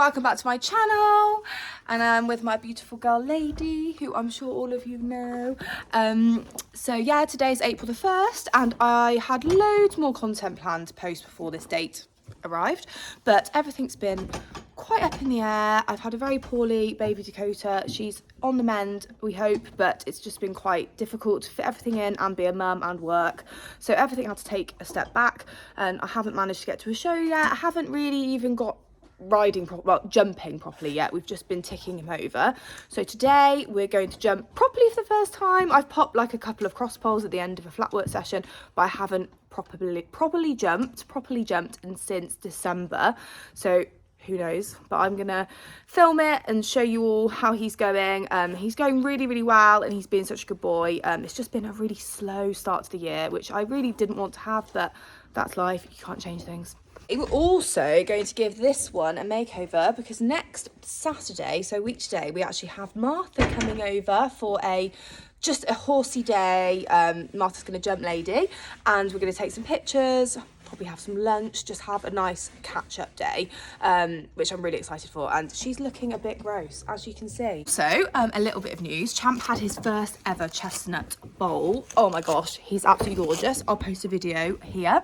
welcome back to my channel, and I'm with my beautiful girl Lady, who I'm sure all of you know. So yeah, today's April the 1st and I had loads more content planned to post before this date arrived, but everything's been quite up in the air. I've had a very poorly baby Dakota. She's on the mend, we hope, but it's just been quite difficult to fit everything in and be a mum and work, so everything had to take a step back, and I haven't managed to get to a show yet. I haven't really even got jumping properly yet. We've just been ticking him over. So today we're going to jump properly for the first time. I've popped like a couple of cross poles at the end of a flat work session, but I haven't properly jumped and since December, so who knows. But I'm gonna film it and show you all how he's going. He's going really well, and he's been such a good boy. It's just been a really slow start to the year, which I really didn't want to have, but that's life, you can't change things. We're also going to give this one a makeover because next Saturday, so week today, we actually have Martha coming over for just a horsey day. Martha's going to jump Lady, and we're going to take some pictures, probably have some lunch, just have a nice catch-up day, which I'm really excited for. And she's looking a bit gross, as you can see. So a little bit of news. Champ had his first ever chestnut bowl. Oh my gosh, he's absolutely gorgeous. I'll post a video here.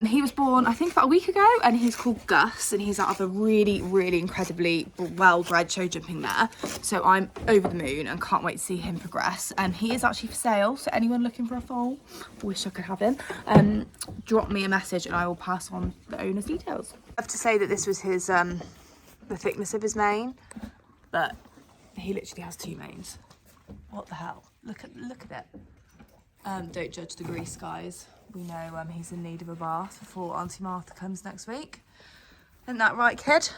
He was born, I think, about a week ago, and he's called Gus, and he's out of a really incredibly well-bred show jumping mare. So I'm over the moon and can't wait to see him progress. He is actually for sale, so anyone looking for a foal, wish I could have him, drop me a message and I will pass on the owner's details. I have to say that this was his the thickness of his mane, but he literally has two manes. What the hell? Look at it. Don't judge the grease, guys. We know he's in need of a bath before Auntie Martha comes next week. Isn't that right, kid?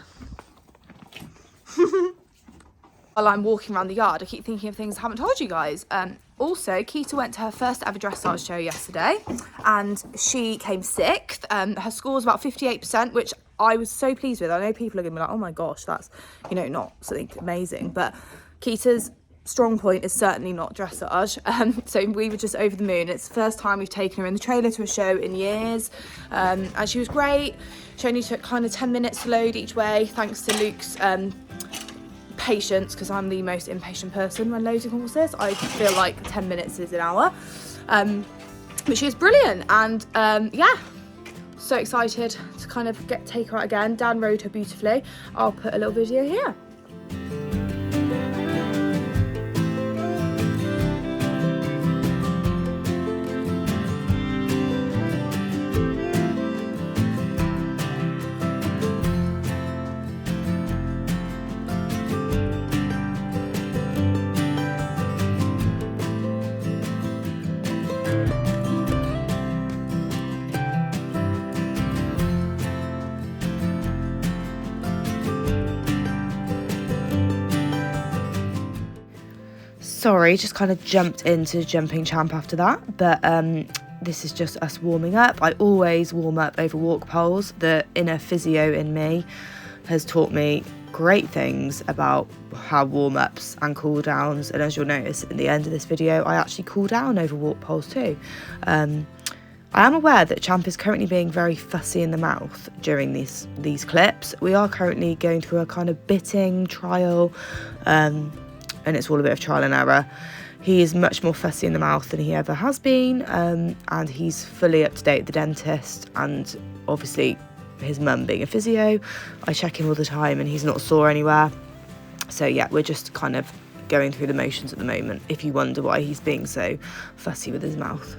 While I'm walking around the yard, I keep thinking of things I haven't told you guys. Also, Keita went to her first ever dressage show yesterday, and she came 6th. Her score was about 58%, which I was so pleased with. I know people are going to be like, oh my gosh, that's, you know, not something amazing. But Keita's strong point is certainly not dressage, so we were just over the moon. It's the first time we've taken her in the trailer to a show in years, and she was great. She only took kind of 10 minutes to load each way, thanks to Luke's patience, because I'm the most impatient person when loading horses. I feel like 10 minutes is an hour, but she was brilliant, and yeah, so excited to kind of take her out again. Dan rode her beautifully. I'll put a little video here. Sorry, just kind of jumped into jumping Champ after that, but this is just us warming up. I always warm up over walk poles. The inner physio in me has taught me great things about how warm-ups and cool downs, and as you'll notice at the end of this video, I actually cool down over walk poles too. I am aware that Champ is currently being very fussy in the mouth during these clips. We are currently going through a kind of bitting trial, and it's all a bit of trial and error. He is much more fussy in the mouth than he ever has been, and he's fully up to date with the dentist, and obviously his mum being a physio, I check him all the time and he's not sore anywhere. So yeah, we're just kind of going through the motions at the moment, if you wonder why he's being so fussy with his mouth.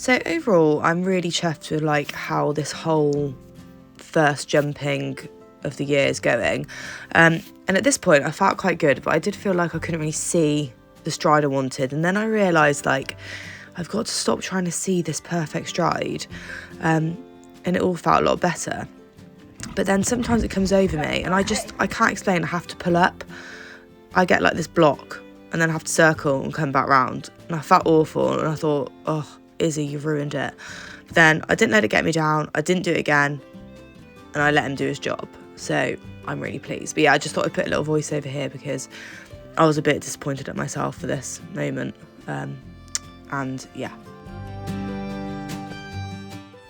So overall, I'm really chuffed with like how this whole first jumping of the year is going. And at this point, I felt quite good, but I did feel like I couldn't really see the stride I wanted. And then I realised like I've got to stop trying to see this perfect stride. And it all felt a lot better. But then sometimes it comes over me and I can't explain. I have to pull up. I get like this block and then I have to circle and come back round. And I felt awful and I thought, oh, Izzy, you've ruined it. But then I didn't let it get me down. I didn't do it again and I let him do his job. So I'm really pleased. But yeah, I just thought I'd put a little voice over here because I was a bit disappointed at myself for this moment. And yeah.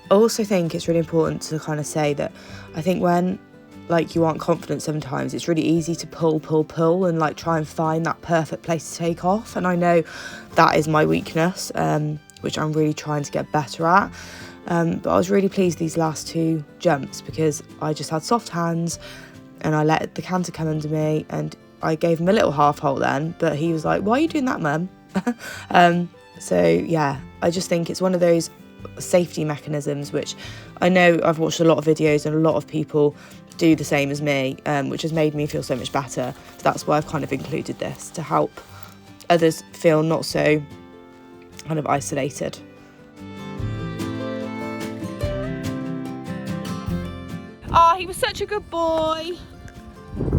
I also think it's really important to kind of say that I think when like you aren't confident sometimes, it's really easy to pull and like try and find that perfect place to take off. And I know that is my weakness, which I'm really trying to get better at. But I was really pleased these last 2 jumps because I just had soft hands and I let the canter come under me and I gave him a little half halt then, but he was like, why are you doing that, mum? So yeah, I just think it's one of those safety mechanisms which I know I've watched a lot of videos and a lot of people do the same as me, which has made me feel so much better. So that's why I've kind of included this to help others feel not so kind of isolated. Oh, he was such a good boy.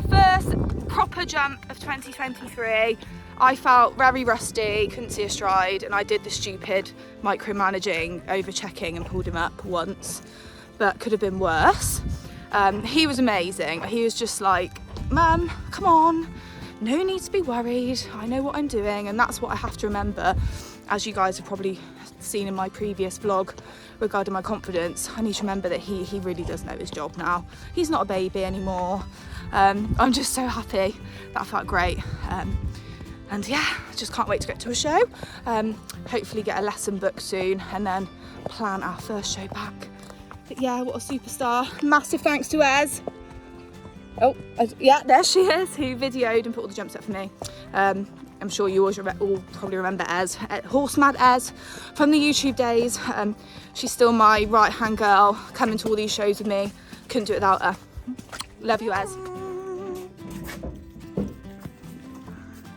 First proper jump of 2023. I felt very rusty, couldn't see a stride, and I did the stupid micromanaging, over-checking and pulled him up once, but could have been worse. He was amazing. He was just like, Mum, come on, no need to be worried, I know what I'm doing. And that's what I have to remember, as you guys have probably seen in my previous vlog regarding my confidence. I need to remember that he really does know his job now. He's not a baby anymore. I'm just so happy. That felt great. And yeah, just can't wait to get to a show. Hopefully get a lesson booked soon and then plan our first show back. But yeah, what a superstar. Massive thanks to Ez. Oh, yeah, there she is, who videoed and put all the jumps up for me. I'm sure you all probably remember Ez, Horse Mad Ez from the YouTube days. She's still my right-hand girl, coming to all these shows with me. Couldn't do it without her. Love you, Ez.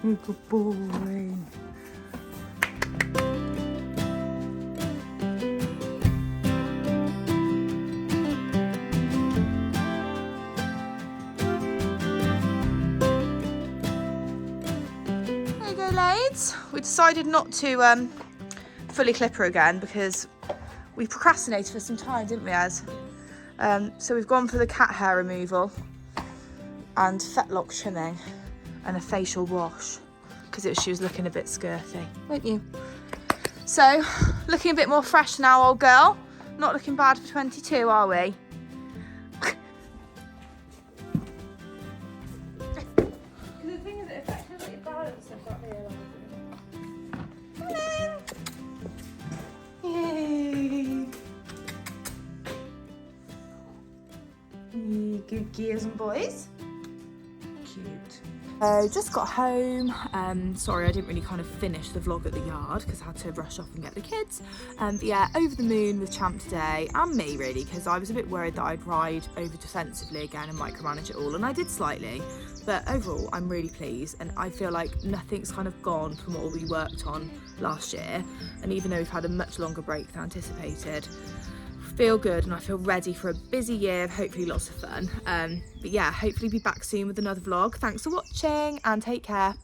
Good boy. There you go, ladies. We decided not to fully clip her again because we procrastinated for some time, didn't we, Ez? So we've gone for the cat hair removal and fetlock trimming and a facial wash because she was looking a bit skirty, weren't you? So looking a bit more fresh now, old girl. Not looking bad for 22, are we? The thing is, it affects your balance and stuff here. Yay. Good gears and boys. Cute. Just got home. Sorry I didn't really kind of finish the vlog at the yard because I had to rush off and get the kids. But yeah, over the moon with Champ today, and me really, because I was a bit worried that I'd ride over defensively again and micromanage it all, and I did slightly. But overall, I'm really pleased, and I feel like nothing's kind of gone from what we worked on last year. And even though we've had a much longer break than anticipated, feel good and I feel ready for a busy year of hopefully lots of fun. But yeah, hopefully be back soon with another vlog. Thanks for watching and take care.